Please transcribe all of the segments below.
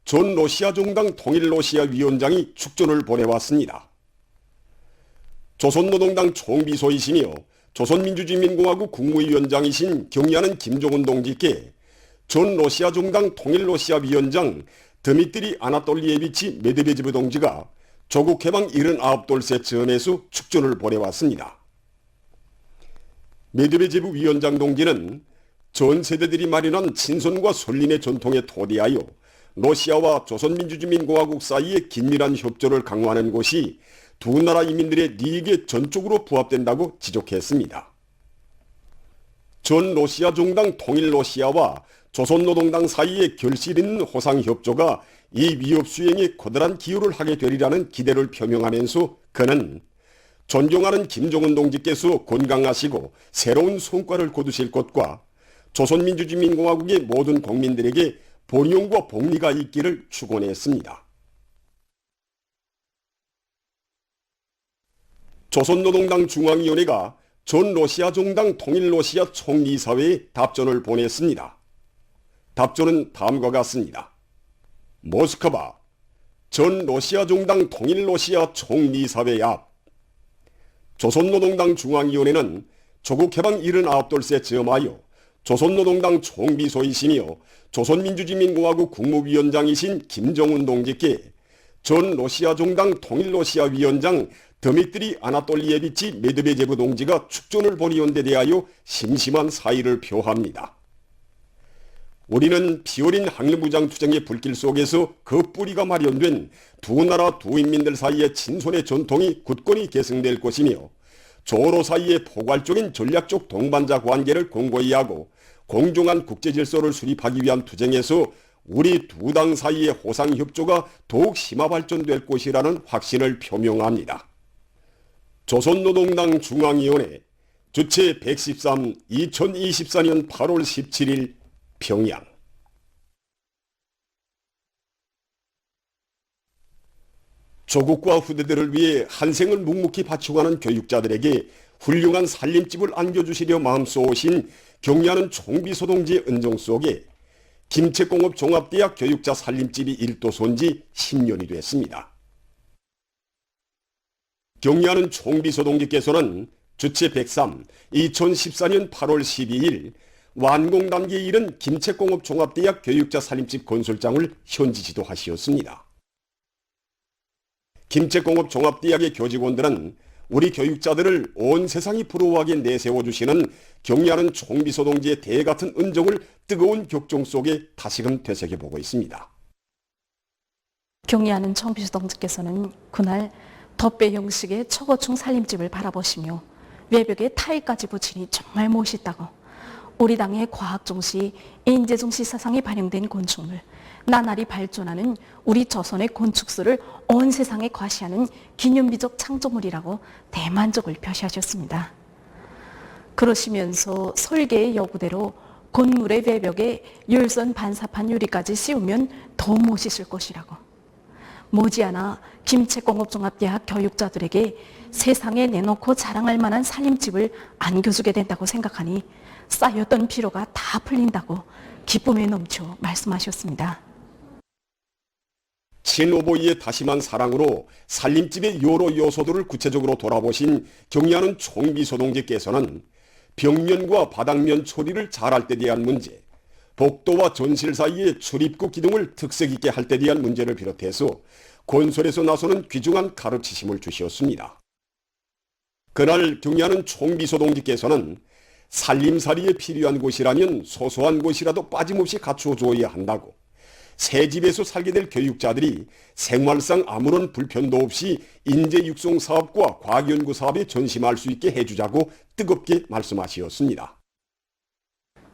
전 러시아 정당 통일러시아 위원장이 축전을 보내왔습니다. 조선노동당 총비서이시며 조선민주주의인민공화국 국무위원장이신 경야는 김정은 동지께 전 러시아 정당 통일러시아 위원장 드미트리 아나톨리에비치 메드베제브 동지가 조국 해방 79돌 전에서 축전을 보내왔습니다. 메드베제브 위원장 동지는 전 세대들이 마련한 친선과 선린의 전통에 토대하여 러시아와 조선민주주의인민공화국 사이의 긴밀한 협조를 강화하는 것이 두 나라 인민들의利益에 전적으로 부합된다고 지적했습니다. 전 러시아 정당 통일러시아와 조선노동당 사이의 결실 있는 호상협조가 이 위협 수행에 커다란 기여를 하게 되리라는 기대를 표명하면서 그는 존경하는 김정은 동지께서 건강하시고 새로운 성과를 거두실 것과 조선민주주의인민공화국의 모든 국민들에게 번영과 복리가 있기를 축원했습니다. 조선노동당 중앙위원회가 전 러시아 정당 통일러시아 총리사회에 답전을 보냈습니다. 답전은 다음과 같습니다. 모스크바 전 러시아 정당 통일러시아 총리사회 앞 조선노동당 중앙위원회는 조국 해방 79돌 즈음하여 조선노동당 총비서이시며 조선민주주의인민공화국 국무위원장이신 김정은 동지께 전 러시아 정당 통일러시아 위원장 드미트리 아나톨리에비치 메드베제브 동지가 축전을 보내온 데 대하여 심심한 사의를 표합니다. 우리는 피어린 항일무장 투쟁의 불길 속에서 그 뿌리가 마련된 두 나라 두 인민들 사이의 친손의 전통이 굳건히 계승될 것이며 조로 사이의 포괄적인 전략적 동반자 관계를 공고히 하고 공정한 국제질서를 수립하기 위한 투쟁에서 우리 두 당 사이의 호상협조가 더욱 심화 발전될 것이라는 확신을 표명합니다. 조선노동당 중앙위원회 주최 113 2024년 8월 17일 평양. 조국과 후대들을 위해 한 생을 묵묵히 바쳐가는 교육자들에게 훌륭한 살림집을 안겨주시려 마음쏘신 경야는 총비서동지의 은정 속에 김책공업종합대학 교육자 살림집이 일도소인 지 10년이 됐습니다. 경야는 총비서동지께서는 주최 103 2014년 8월 12일 완공 단계에 이른 김책공업종합대학 교육자 살림집 건설장을 현지 지도하시었습니다. 김책공업종합대학의 교직원들은 우리 교육자들을 온 세상이 부러워하게 내세워주시는 경야는 총비서동지의 대같은 은정을 뜨거운 격정 속에 다시금 되새겨보고 있습니다. 경야는 총비서동지께서는 그날 덧배 형식의 초고층 살림집을 바라보시며 외벽에 타일까지 붙이니 정말 멋있다고 우리 당의 과학중시, 인재중시 사상이 반영된 건축물, 나날이 발전하는 우리 조선의 건축술을 온 세상에 과시하는 기념비적 창조물이라고 대만족을 표시하셨습니다. 그러시면서 설계의 요구대로 건물의 외벽에 열선 반사판 유리까지 씌우면 더 멋있을 것이라고 머지않아 김책공업종합대학 교육자들에게 세상에 내놓고 자랑할 만한 살림집을 안겨주게 된다고 생각하니 쌓였던 피로가 다 풀린다고 기쁨에 넘쳐 말씀하셨습니다. 친오보이의 다심한 사랑으로 살림집의 여러 요소들을 구체적으로 돌아보신 경야는 총비서동지께서는 벽면과 바닥면 처리를 잘할 때 대한 문제, 복도와 전실 사이의 출입구 기둥을 특색 있게 할 때 대한 문제를 비롯해서 건설에서 나서는 귀중한 가르치심을 주셨습니다. 그날 경야는 총비서동지께서는 살림살이에 필요한 곳이라면 소소한 곳이라도 빠짐없이 갖추어 줘야 한다고, 새 집에서 살게 될 교육자들이 생활상 아무런 불편도 없이 인재 육성 사업과 과학연구 사업에 전심할 수 있게 해주자고 뜨겁게 말씀하셨습니다.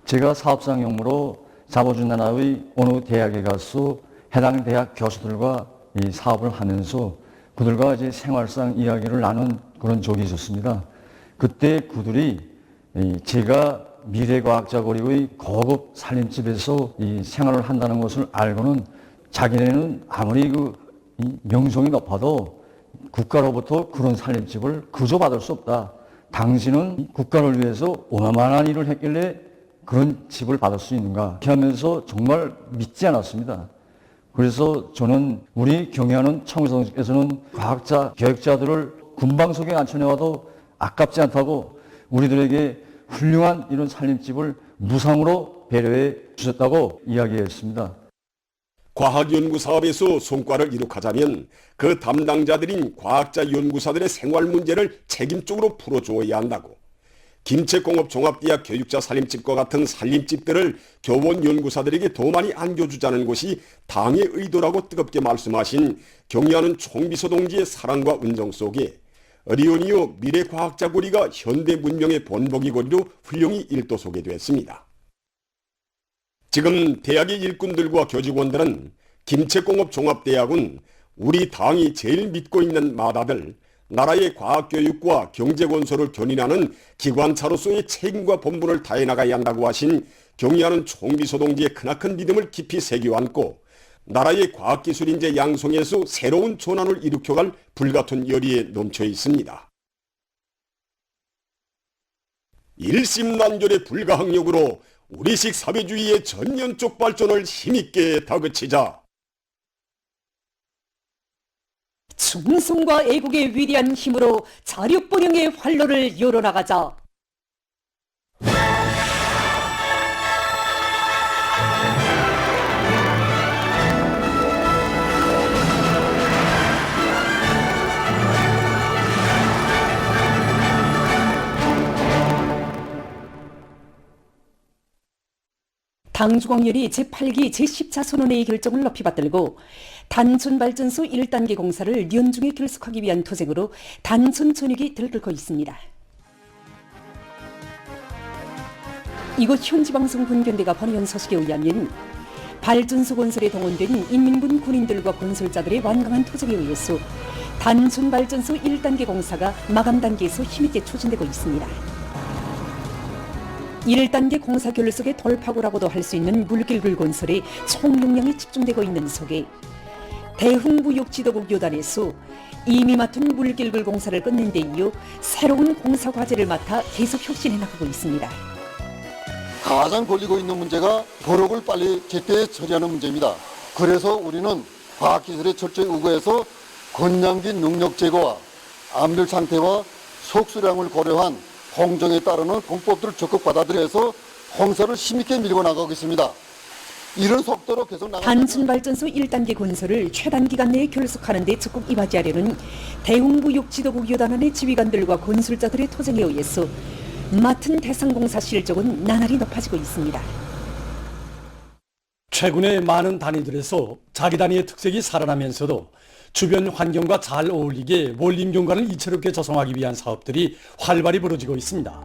제가 사업상 용무로 잡아준 나라의 어느 대학에 가서 해당 대학 교수들과 이 사업을 하면서 그들과 이제 생활상 이야기를 나눈 그런 적이 있었습니다. 그때 그들이 제가 미래과학자거리의 고급 살림집에서 이 생활을 한다는 것을 알고는 자기네는 아무리 명성이 높아도 국가로부터 그런 살림집을 그저 받을 수 없다. 당신은 국가를 위해서 어마어마한 일을 했길래 그런 집을 받을 수 있는가? 이렇게 하면서 정말 믿지 않았습니다. 그래서 저는 우리 경의하는 청소년께서는 과학자, 교육자들을 군방 속에 앉혀내와도 아깝지 않다고 우리들에게 훌륭한 이런 살림집을 무상으로 배려해 주셨다고 이야기했습니다. 과학연구 사업에서 성과를 이룩하자면 그 담당자들인 과학자 연구사들의 생활 문제를 책임적으로 풀어주어야 한다고, 김책공업종합대학 교육자 살림집과 같은 살림집들을 교원 연구사들에게 더 많이 안겨주자는 것이 당의 의도라고 뜨겁게 말씀하신 경의하는 총비서 동지의 사랑과 은정 속에 어리온이요 미래과학자 고리가 현대 문명의 본보기 고리로 훌륭히 일도 소개되었습니다. 지금 대학의 일꾼들과 교직원들은 김책공업종합대학은 우리 당이 제일 믿고 있는 마다들, 나라의 과학교육과 경제건설을 견인하는 기관차로서의 책임과 본분을 다해 나가야 한다고 하신 경의하는 총비서 동지의 크나큰 믿음을 깊이 새겨안고 나라의 과학기술인재 양성에서 새로운 전환을 일으켜갈 불같은 열의에 넘쳐 있습니다. 일심난결의 불가항력으로 우리식 사회주의의 전면적 발전을 힘있게 다그치자. 충성과 애국의 위대한 힘으로 자력번영의 활로를 열어나가자. 당중앙열이 제8기 제10차 선언회의 결정을 높이 받들고 단촌발전소 1단계 공사를 연중에 결속하기 위한 투쟁으로 단촌전역이 들끓고 있습니다. 이곳 현지방송 분견대가 보내온 소식에 의하면 발전소 건설에 동원된 인민군 군인들과 건설자들의 완강한 투쟁에 의해서 단촌발전소 1단계 공사가 마감 단계에서 힘있게 추진되고 있습니다. 1단계 공사 결속의 돌파구라고도 할 수 있는 물길굴 건설에 총용량이 집중되고 있는 속에 대흥부육지도국 요단에서 이미 맡은 물길굴 공사를 끝낸 데 이어 새로운 공사 과제를 맡아 계속 혁신해 나가고 있습니다. 가장 걸리고 있는 문제가 도로를 빨리 제때 처리하는 문제입니다. 그래서 우리는 과학기술의 철저히 우구해서 건양기 능력 제거와 암열 상태와 속수량을 고려한 공정에 따르는 공법들을 적극 받아들여서 공사를 힘있게 밀고 나가고 있습니다. 이런 속도로 계속 나가면 단순발전소 1단계 건설을 최단 기간 내에 결속하는 데 적극 이바지하려는 대흥부육지도국 요단원의 지휘관들과 건설자들의 투쟁에 의해서 맡은 대상공사 실적은 나날이 높아지고 있습니다. 최근에 많은 단위들에서 자기 단위의 특색이 살아나면서도 주변 환경과 잘 어울리게 원림 경관을 이채롭게 조성하기 위한 사업들이 활발히 벌어지고 있습니다.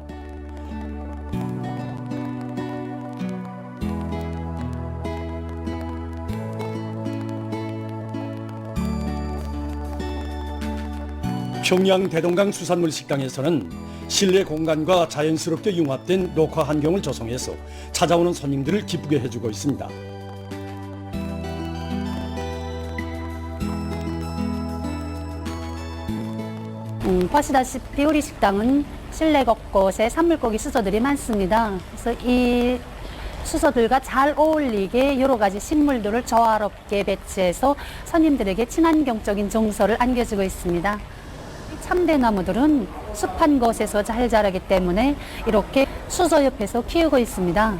평양 대동강 수산물 식당에서는 실내 공간과 자연스럽게 융합된 녹화 환경을 조성해서 찾아오는 손님들을 기쁘게 해주고 있습니다. 보시다시피 우리 식당은 실내 곳곳에 산물고기 수저들이 많습니다. 그래서 이 수저들과 잘 어울리게 여러 가지 식물들을 조화롭게 배치해서 손님들에게 친환경적인 정서를 안겨주고 있습니다. 참대나무들은 습한 곳에서 잘 자라기 때문에 이렇게 수저 옆에서 키우고 있습니다.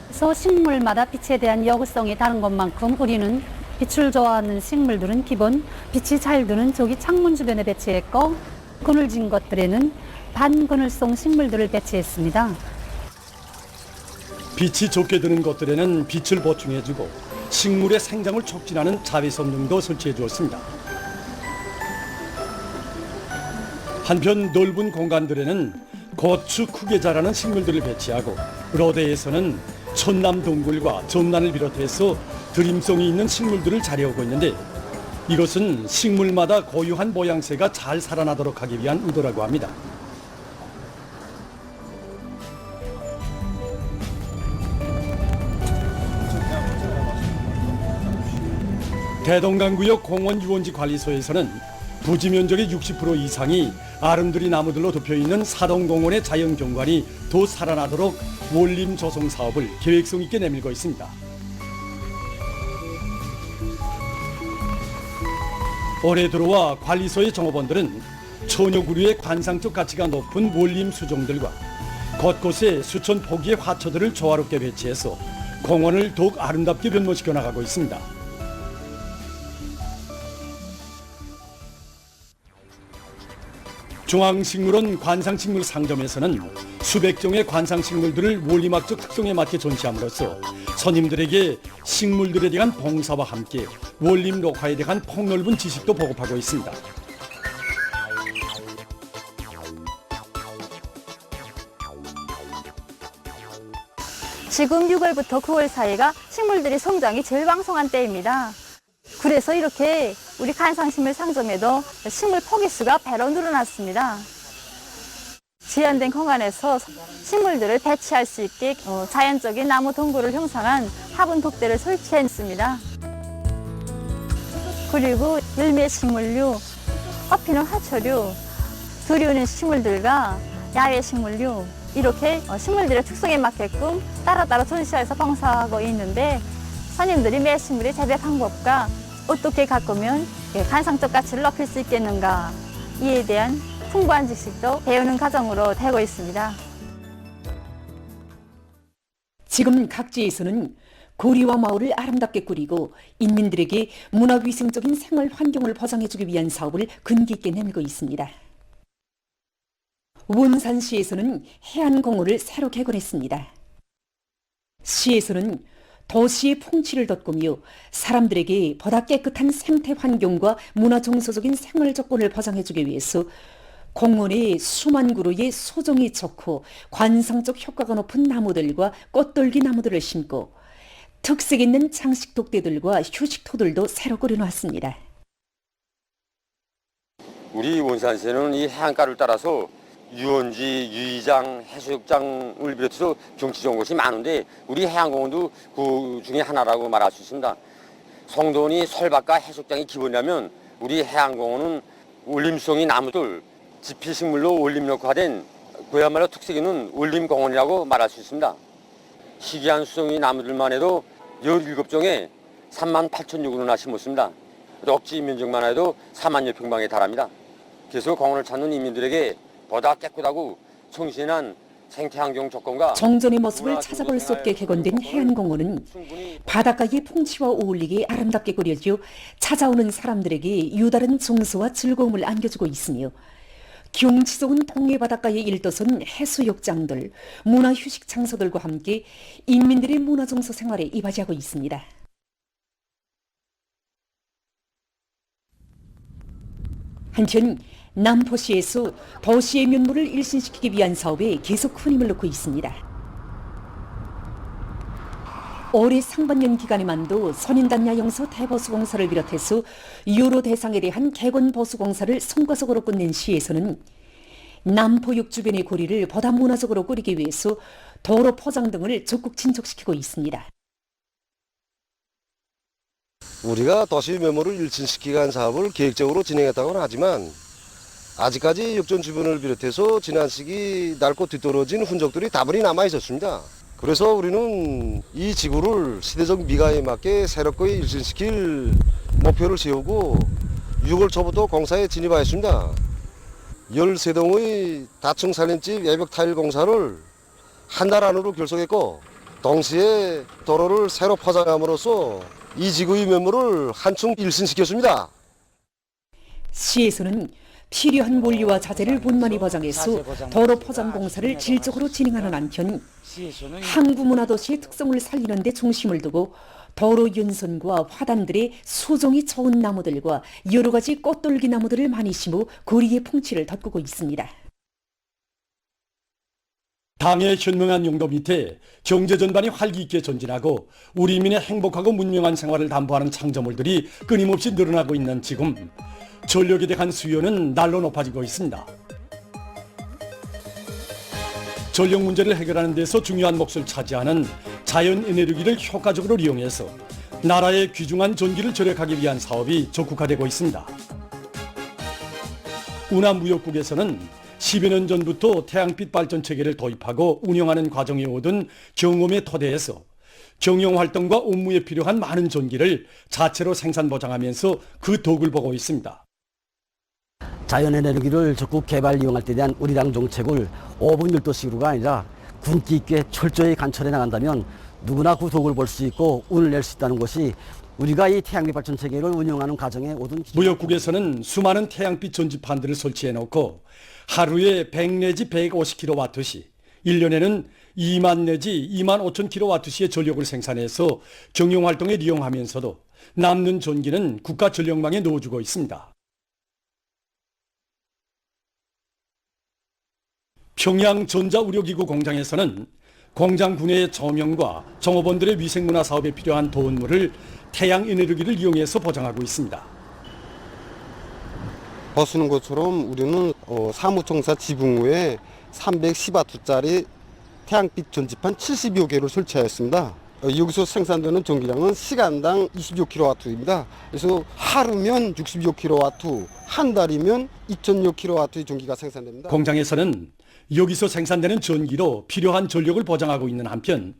그래서 식물마다 빛에 대한 여구성이 다른 것만큼 우리는 빛을 좋아하는 식물들은 기본 빛이 잘 드는 저기 창문 주변에 배치했고, 그늘진 것들에는 반그늘성 식물들을 배치했습니다. 빛이 좋게 드는 것들에는 빛을 보충해주고 식물의 생장을 촉진하는 자외선등도 설치해 주었습니다. 한편 넓은 공간들에는 고추 크게 자라는 식물들을 배치하고, 로대에서는 천남동굴과 전란을 비롯해서 드림성이 있는 식물들을 자리하고 있는데, 이것은 식물마다 고유한 모양새가 잘 살아나도록 하기 위한 의도라고 합니다. 대동강구역 공원 유원지 관리소에서는 부지 면적의 60% 이상이 아름드리 나무들로 덮여있는 사동공원의 자연경관이 더 살아나도록 원림 조성 사업을 계획성 있게 내밀고 있습니다. 올해 들어와 관리소의 종업원들은 처녀구류의 관상적 가치가 높은 원림 수종들과 곳곳에 수천 포기의 화초들을 조화롭게 배치해서 공원을 더욱 아름답게 변모시켜 나가고 있습니다. 중앙식물원 관상식물 상점에서는 수백 종의 관상식물들을 원리학적 특성에 맞게 전시함으로써 손님들에게 식물들에 대한 봉사와 함께 원림 녹화에 대한 폭넓은 지식도 보급하고 있습니다. 지금 6월부터 9월 사이가 식물들이 성장이 제일 왕성한 때입니다. 그래서 이렇게 우리 관상식물 상점에도 식물 포기수가 배로 늘어났습니다. 제한된 공간에서 식물들을 배치할 수 있게 자연적인 나무 동굴을 형성한 화분 독대를 설치했습니다. 그리고 열매 식물류, 꽃피는 화초류, 들이오는 식물들과 야외 식물류, 이렇게 식물들의 특성에 맞게끔 따로따로 전시해서 봉사하고 있는데, 손님들이 매 식물의 재배 방법과 어떻게 가꾸면 관상적 가치를 높일 수 있겠는가, 이에 대한 풍부한 지식도 배우는 과정으로 되고 있습니다. 지금 각지에서는 고리와 마을을 아름답게 꾸리고 인민들에게 문화위생적인 생활 환경을 보장해주기 위한 사업을 근기 있게 내밀고 있습니다. 원산시에서는 해안공원을 새로 개건했습니다. 시에서는 도시의 풍치를 돋구며 사람들에게 보다 깨끗한 생태 환경과 문화 정서적인 생활 조건을 보장해주기 위해서 공원에 수만 그루의 소정이 좋고 관상적 효과가 높은 나무들과 꽃돌기 나무들을 심고 특색 있는 장식 독대들과 휴식토들도 새로 꾸려놨습니다. 우리 원산시는 이 해안가를 따라서 유원지, 유의장, 해수욕장을 비롯해서 경치 좋은 곳이 많은데 우리 해안공원도 그 중에 하나라고 말할 수 있습니다. 송도원이 설밭과 해수욕장이 기본이라면 우리 해안공원은 올림성이 나무들, 지피식물로 올림 녹화된 그야말로 특색 있는 올림공원이라고 말할 수 있습니다. 희귀한 수성이 나무들만 해도 17종에 38,600원이나 심었습니다. 럭지 면적만 해도 4만여 평방에 달합니다. 그래서 공원을 찾는 인민들에게 보다 깨끗하고 청신한 생태환경 조건과 정전의 모습을 찾아볼 수 없게 개건된 해안공원은 바닷가의 풍치와 어울리게 아름답게 꾸려져 찾아오는 사람들에게 유다른 정서와 즐거움을 안겨주고 있으며 경치 좋은 동해 바닷가에 일도선 해수욕장들, 문화휴식 장소들과 함께 인민들의 문화정서 생활에 이바지하고 있습니다. 한편 남포시에서 도시의 면모를 일신시키기 위한 사업에 계속 큰 힘을 넣고 있습니다. 올해 상반년 기간에만도 선인단 야영소 대보수공사를 비롯해서 여러 대상에 대한 개건 보수공사를 성과적으로 끝낸 시에서는 남포역 주변의 거리를 보다 문화적으로 꾸리기 위해서 도로 포장 등을 적극 진척시키고 있습니다. 우리가 도시 면모를 일신시키기 위한 사업을 계획적으로 진행했다고는 하지만 아직까지 역전 주변을 비롯해서 지난 시기 낡고 뒤떨어진 흔적들이 다분히 남아 있었습니다. 그래서 우리는 이 지구를 시대적 미가에 맞게 새롭게 일신시킬 목표를 세우고 6월 초부터 공사에 진입하였습니다. 13동의 다층 살림집 외벽 타일 공사를 한 달 안으로 결속했고 동시에 도로를 새로 포장함으로써 이 지구의 면모를 한층 일신시켰습니다. 시에서는 필요한 원리와 자재를 분만히 보장해서 도로 포장 공사를 질적으로 진행하는 한편 항구 문화도시의 특성을 살리는 데 중심을 두고 도로 연선과 화단들의 소종이 좋은 나무들과 여러 가지 꽃돌기 나무들을 많이 심어 거리의 풍치를 돋구고 있습니다. 당의 현명한 용도 밑에 경제 전반이 활기 있게 전진하고 우리 민의 행복하고 문명한 생활을 담보하는 창조물들이 끊임없이 늘어나고 있는 지금 전력에 대한 수요는 날로 높아지고 있습니다. 전력 문제를 해결하는 데서 중요한 몫을 차지하는 자연 에너지를 효과적으로 이용해서 나라의 귀중한 전기를 절약하기 위한 사업이 적극화되고 있습니다. 운하무역국에서는 10여 년 전부터 태양빛 발전 체계를 도입하고 운영하는 과정에 얻은 경험의 토대에서 경영활동과 업무에 필요한 많은 전기를 자체로 생산 보장하면서 그 덕을 보고 있습니다. 자연에너지를 적극 개발 이용할 때 대한 우리 당 정책을 5분 12시로가 아니라 굶기 있게 철저히 관철해 나간다면 누구나 그 덕을 볼 수 있고 운을 낼 수 있다는 것이 우리가 이 태양빛 발전 체계를 운영하는 과정에 모든 무역국에서는 수많은 태양빛 전지판들을 설치해 놓고 하루에 100 내지 150kW시, 1년에는 2만 내지 2만 5천 kW시의 전력을 생산해서 경영활동에 이용하면서도 남는 전기는 국가 전력망에 넣어주고 있습니다. 평양 전자우려기구 공장에서는 공장 구내의 조명과 종업원들의 위생문화 사업에 필요한 도원물을 태양에너지를 이용해서 보장하고 있습니다. 보시는 것처럼 우리는 사무총사 지붕 위에 310W짜리 태양빛 전지판 70여 개를 설치하였습니다. 여기서 생산되는 전기량은 시간당 26kW입니다. 그래서 하루면 66kW, 한 달이면 2000kW의 전기가 생산됩니다. 공장에서는 여기서 생산되는 전기로 필요한 전력을 보장하고 있는 한편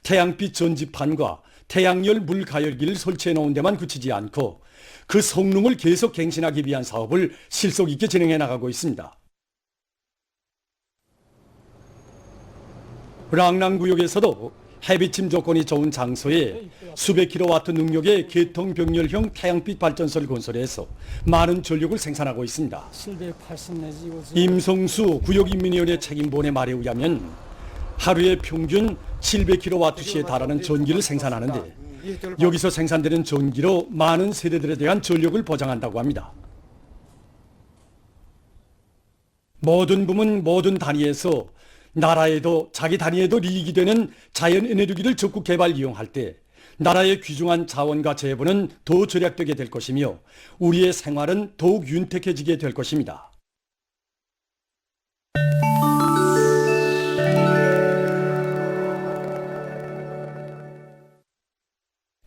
태양빛 전지판과 태양열 물 가열기를 설치해 놓은 데만 그치지 않고 그 성능을 계속 갱신하기 위한 사업을 실속 있게 진행해 나가고 있습니다. 랑랑구역에서도 해비침 조건이 좋은 장소에 수백 킬로와트 능력의 계통병렬형 태양빛 발전소를 건설해서 많은 전력을 생산하고 있습니다. 임성수 구역인민위원회 책임본의 말에 의하면 하루에 평균 700kW시에 달하는 전기를 생산하는데 여기서 생산되는 전기로 많은 세대들에 대한 전력을 보장한다고 합니다. 모든 부문 모든 단위에서 나라에도 자기 단위에도 이익이 되는 자연 에너지를 적극 개발 이용할 때 나라의 귀중한 자원과 재원은 더 절약되게 될 것이며 우리의 생활은 더욱 윤택해지게 될 것입니다.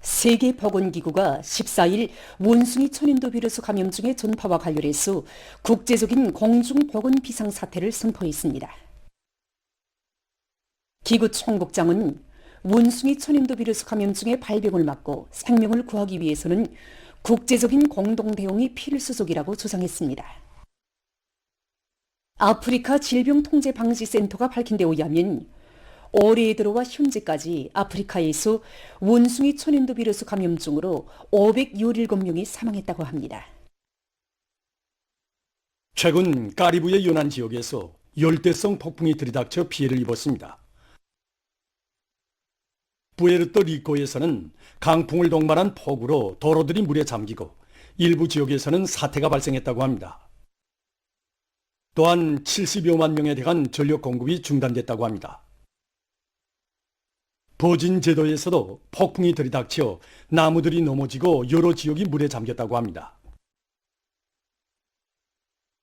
세계보건기구가 14일 원숭이 천연두 비루스 감염증의 전파와 관련해서 국제적인 공중보건 비상사태를 선포했습니다. 기구 총국장은 원숭이 천연두 비루스 감염증의 발병을 막고 생명을 구하기 위해서는 국제적인 공동대응이 필수적이라고 주장했습니다. 아프리카 질병통제방지센터가 밝힌 데 의하면 올해에 들어와 현재까지 아프리카에서 원숭이 천연두 비루스 감염증으로 517명이 사망했다고 합니다. 최근 카리브해 연안 지역에서 열대성 폭풍이 들이닥쳐 피해를 입었습니다. 부에르토리코에서는 강풍을 동반한 폭우로 도로들이 물에 잠기고 일부 지역에서는 사태가 발생했다고 합니다. 또한 70여만 명에 대한 전력 공급이 중단됐다고 합니다. 버진 제도에서도 폭풍이 들이닥쳐 나무들이 넘어지고 여러 지역이 물에 잠겼다고 합니다.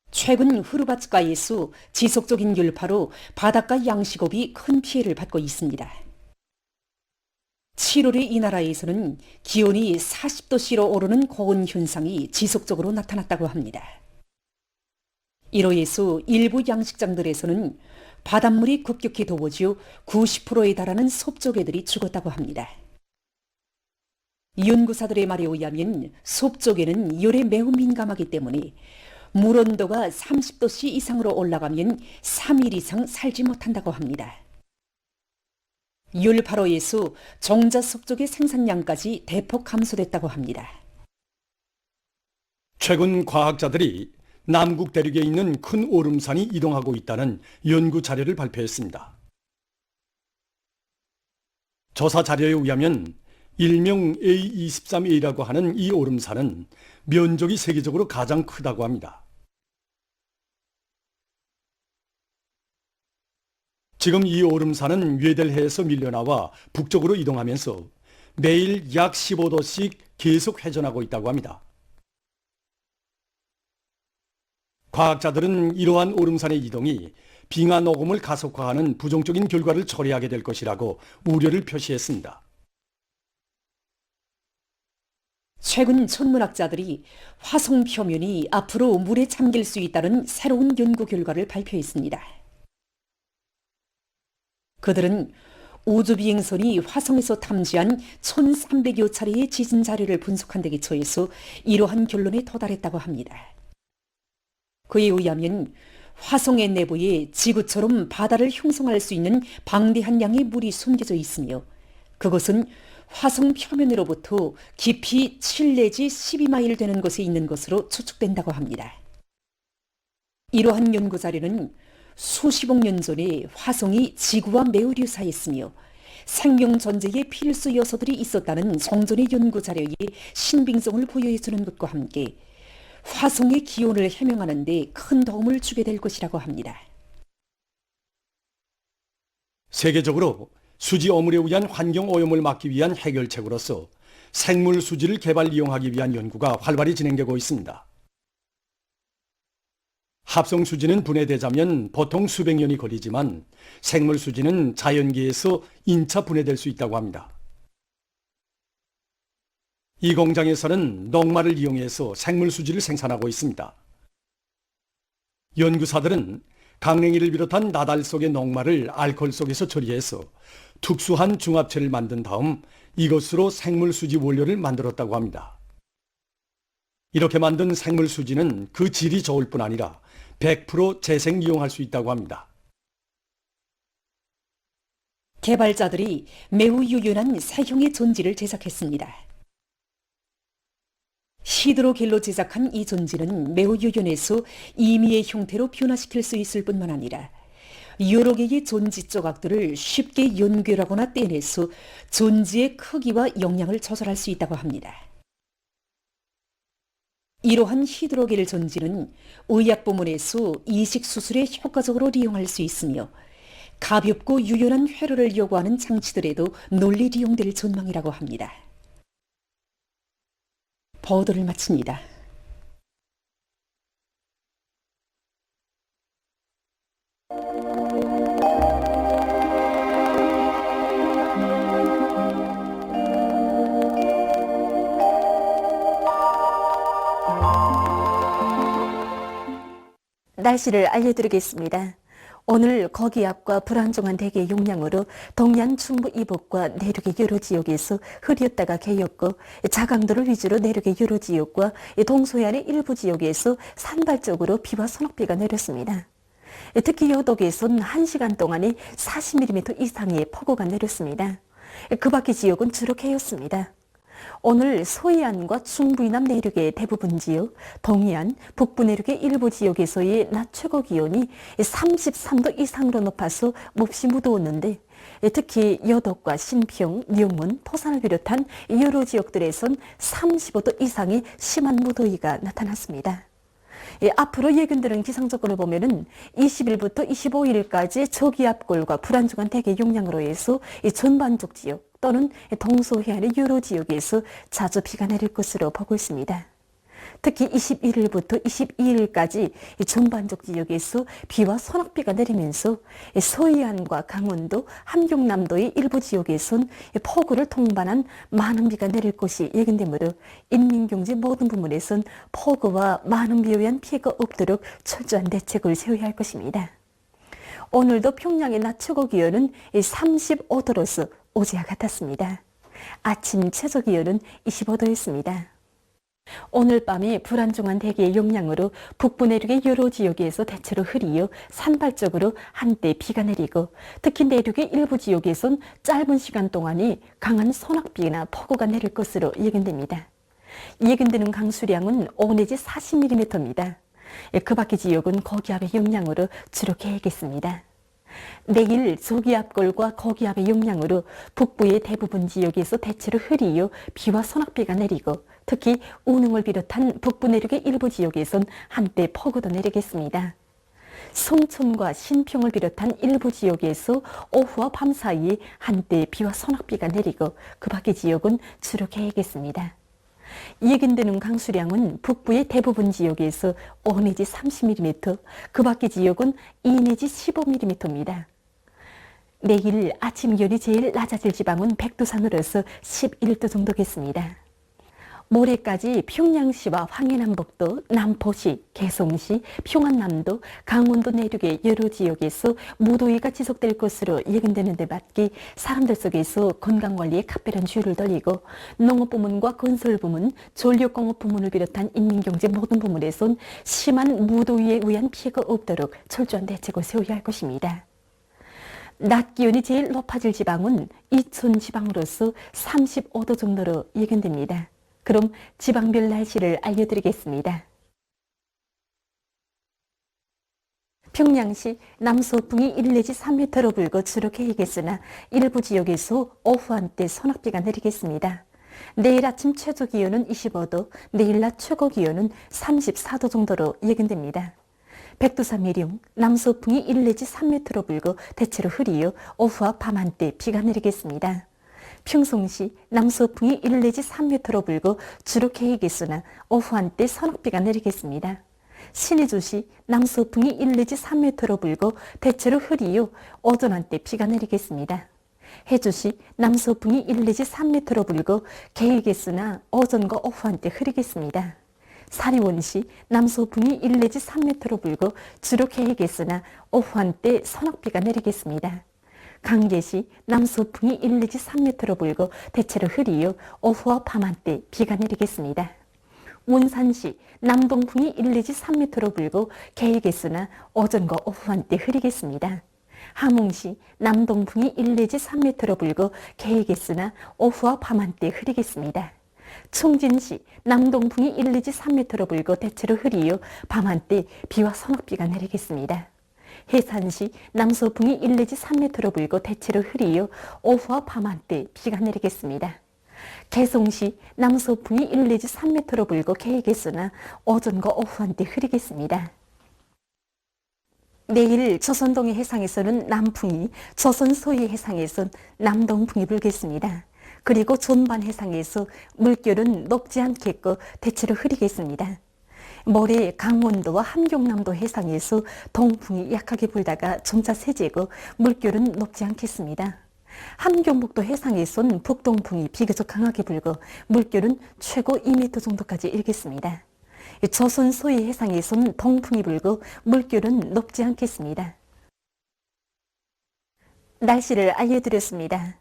최근 후르바츠가에서 지속적인 열파로 바닷가 양식업이 큰 피해를 받고 있습니다. 7월에 이 나라에서는 기온이 40도씨로 오르는 고온 현상이 지속적으로 나타났다고 합니다. 이로 인해서 일부 양식장들에서는 바닷물이 급격히 더워져 90%에 달하는 섭조개들이 죽었다고 합니다. 연구사들의 말에 의하면 섭조개는 열에 매우 민감하기 때문에 물 온도가 30도씨 이상으로 올라가면 3일 이상 살지 못한다고 합니다. 열파로에서 종자 섭조개 생산량까지 대폭 감소됐다고 합니다. 최근 과학자들이 남극 대륙에 있는 큰 오름산이 이동하고 있다는 연구 자료를 발표했습니다. 조사 자료에 의하면 일명 A23A라고 하는 이 오름산은 면적이 세계적으로 가장 크다고 합니다. 지금 이 오름산은 웨델해에서 밀려나와 북쪽으로 이동하면서 매일 약 15도씩 계속 회전하고 있다고 합니다. 과학자들은 이러한 오름산의 이동이 빙하 녹음을 가속화하는 부정적인 결과를 초래하게 될 것이라고 우려를 표시했습니다. 최근 천문학자들이 화성 표면이 앞으로 물에 잠길 수 있다는 새로운 연구 결과를 발표했습니다. 그들은 우주비행선이 화성에서 탐지한 1300여 차례의 지진 자료를 분석한 데 기초해서 이러한 결론에 도달했다고 합니다. 그에 의하면 화성의 내부에 지구처럼 바다를 형성할 수 있는 방대한 양의 물이 숨겨져 있으며 그것은 화성 표면으로부터 깊이 7 내지 12마일 되는 곳에 있는 것으로 추측된다고 합니다. 이러한 연구 자료는 수십억 년 전에 화성이 지구와 매우 유사했으며 생명 존재에 필수 요소들이 있었다는 성전의 연구 자료의 신빙성을 부여해주는 것과 함께 화성의 기온을 해명하는 데 큰 도움을 주게 될 것이라고 합니다. 세계적으로 수지 어물에 의한 환경 오염을 막기 위한 해결책으로서 생물 수지를 개발 이용하기 위한 연구가 활발히 진행되고 있습니다. 합성 수지는 분해되자면 보통 수백 년이 걸리지만 생물 수지는 자연계에서 인차 분해될 수 있다고 합니다. 이 공장에서는 녹말을 이용해서 생물 수지를 생산하고 있습니다. 연구사들은 강냉이를 비롯한 나달 속의 녹말을 알코올 속에서 처리해서 특수한 중합체를 만든 다음 이것으로 생물 수지 원료를 만들었다고 합니다. 이렇게 만든 생물 수지는 그 질이 좋을 뿐 아니라 100% 재생 이용할 수 있다고 합니다. 개발자들이 매우 유연한 세형의 전지를 제작했습니다. 히드로겔로 제작한 이 전지는 매우 유연해서 임의의 형태로 변화시킬 수 있을 뿐만 아니라 여러 개의 전지 조각들을 쉽게 연결하거나 떼내서 전지의 크기와 영양을 조절할 수 있다고 합니다. 이러한 히드로겔 전지는 의약 부문에서 이식 수술에 효과적으로 이용할 수 있으며 가볍고 유연한 회로를 요구하는 장치들에도 널리 이용될 전망이라고 합니다. 보도를 마칩니다. 날씨를 알려드리겠습니다. 오늘 거기압과 불안정한 대기의 영향으로 동해안 중부 이북과 내륙의 여러 지역에서 흐렸다가 개였고 자강도를 위주로 내륙의 여러 지역과 동서해안의 일부 지역에서 산발적으로 비와 소낙비가 내렸습니다. 특히 여독에선 1시간 동안에 40mm 이상의 폭우가 내렸습니다. 그 밖의 지역은 주로 개였습니다. 오늘 서해안과 중부 이남 내륙의 대부분 지역, 동해안, 북부 내륙의 일부 지역에서의 낮 최고 기온이 33도 이상으로 높아서 몹시 무더웠는데 특히 여독과 신평, 령문, 포산을 비롯한 여러 지역들에선 35도 이상의 심한 무더위가 나타났습니다. 앞으로 예견되는 기상조건을 보면은 20일부터 25일까지 저기압골과 불안정한 대기 영향으로 해서 전반적 지역 또는 동서해안의 여러 지역에서 자주 비가 내릴 것으로 보고 있습니다. 특히 21일부터 22일까지 전반적 지역에서 비와 소낙비가 내리면서 서해안과 강원도, 함경남도의 일부 지역에선 폭우를 동반한 많은 비가 내릴 것이 예견되므로 인민경제 모든 부문에선 폭우와 많은 비에 의한 피해가 없도록 철저한 대책을 세워야 할 것입니다. 오늘도 평양의 낮 최고 기온은 35도로서 어제와 같았습니다. 아침 최저 기온은 25도였습니다. 오늘 밤에 불안정한 대기의 영향으로 북부 내륙의 여러 지역에서 대체로 흐리어 산발적으로 한때 비가 내리고 특히 내륙의 일부 지역에선 짧은 시간 동안에 강한 소낙비나 폭우가 내릴 것으로 예견됩니다. 예견되는 강수량은 5 내지 40mm입니다. 그 밖의 지역은 고기압의 영향으로 주로 개겠습니다. 내일 저기압골과 고기압의 영향으로 북부의 대부분 지역에서 대체로 흐리어 비와 소낙비가 내리고 특히 우능을 비롯한 북부 내륙의 일부 지역에선 한때 폭우도 내리겠습니다. 송천과 신평을 비롯한 일부 지역에서 오후와 밤 사이에 한때 비와 소낙비가 내리고 그 밖의 지역은 주로 개겠습니다. 예견되는 강수량은 북부의 대부분 지역에서 5 내지 30mm, 그 밖의 지역은 2 내지 15mm입니다. 내일 아침 기온이 제일 낮아질 지방은 백두산으로서 11도 정도겠습니다. 모레까지 평양시와 황해남북도, 남포시, 개송시, 평안남도, 강원도 내륙의 여러 지역에서 무더위가 지속될 것으로 예견되는 데 맞게 사람들 속에서 건강관리에 각별한 주의를 돌리고 농업부문과 건설부문, 전력공업부문을 비롯한 인민경제 모든 부문에선 심한 무더위에 의한 피해가 없도록 철저한 대책을 세워야 할 것입니다. 낮 기온이 제일 높아질 지방은 이천 지방으로서 35도 정도로 예견됩니다. 그럼 지방별 날씨를 알려드리겠습니다. 평양시 남서풍이 1 내지 3m로 불고 주로 개이겠으나 일부 지역에서 오후 한때 소낙비가 내리겠습니다. 내일 아침 최저 기온은 25도, 내일 낮 최고 기온은 34도 정도로 예견됩니다. 백두산 미령, 남서풍이 1 내지 3m로 불고 대체로 흐리요 오후와 밤 한때 비가 내리겠습니다. 평송시 남서풍이 1 내지 3m로 불고 주로 개이겠으나 오후 한때 서낙비가 내리겠습니다. 신의주시 남서풍이 1 내지 3m로 불고 대체로 흐리요 오전 한때 비가 내리겠습니다. 해주시 남서풍이 1 내지 3m로 불고 개이겠으나 오전과 오후 한때 흐리겠습니다. 산의원시 남서풍이 1 내지 3m로 불고 주로 개이겠으나 오후 한때 서낙비가 내리겠습니다. 강계시 남서풍이 1 내지 3m로 불고 대체로 흐리요 오후와 밤 한때 비가 내리겠습니다. 운산시 남동풍이 1 내지 3m로 불고 개이겠으나 오전과 오후 한때 흐리겠습니다. 함흥시 남동풍이 1 내지 3m로 불고 개이겠으나 오후와 밤 한때 흐리겠습니다. 충진시 남동풍이 1 내지 3m로 불고 대체로 흐리요 밤 한때 비와 서낙비가 내리겠습니다. 해산시 남서풍이 1 내지 3m로 불고 대체로 흐리요 오후와 밤 한때 비가 내리겠습니다. 개송시 남서풍이 1 내지 3m로 불고 개이겠으나 오전과 오후 한때 흐리겠습니다. 내일 조선동해 해상에서는 남풍이, 조선 서해 해상에서는 남동풍이 불겠습니다. 그리고 존반 해상에서 물결은 높지 않겠고 대체로 흐리겠습니다. 모레 강원도와 함경남도 해상에서 동풍이 약하게 불다가 점차 세지고 물결은 높지 않겠습니다. 함경북도 해상에선 북동풍이 비교적 강하게 불고 물결은 최고 2m 정도까지 일겠습니다. 조선 서해 해상에선 동풍이 불고 물결은 높지 않겠습니다. 날씨를 알려드렸습니다.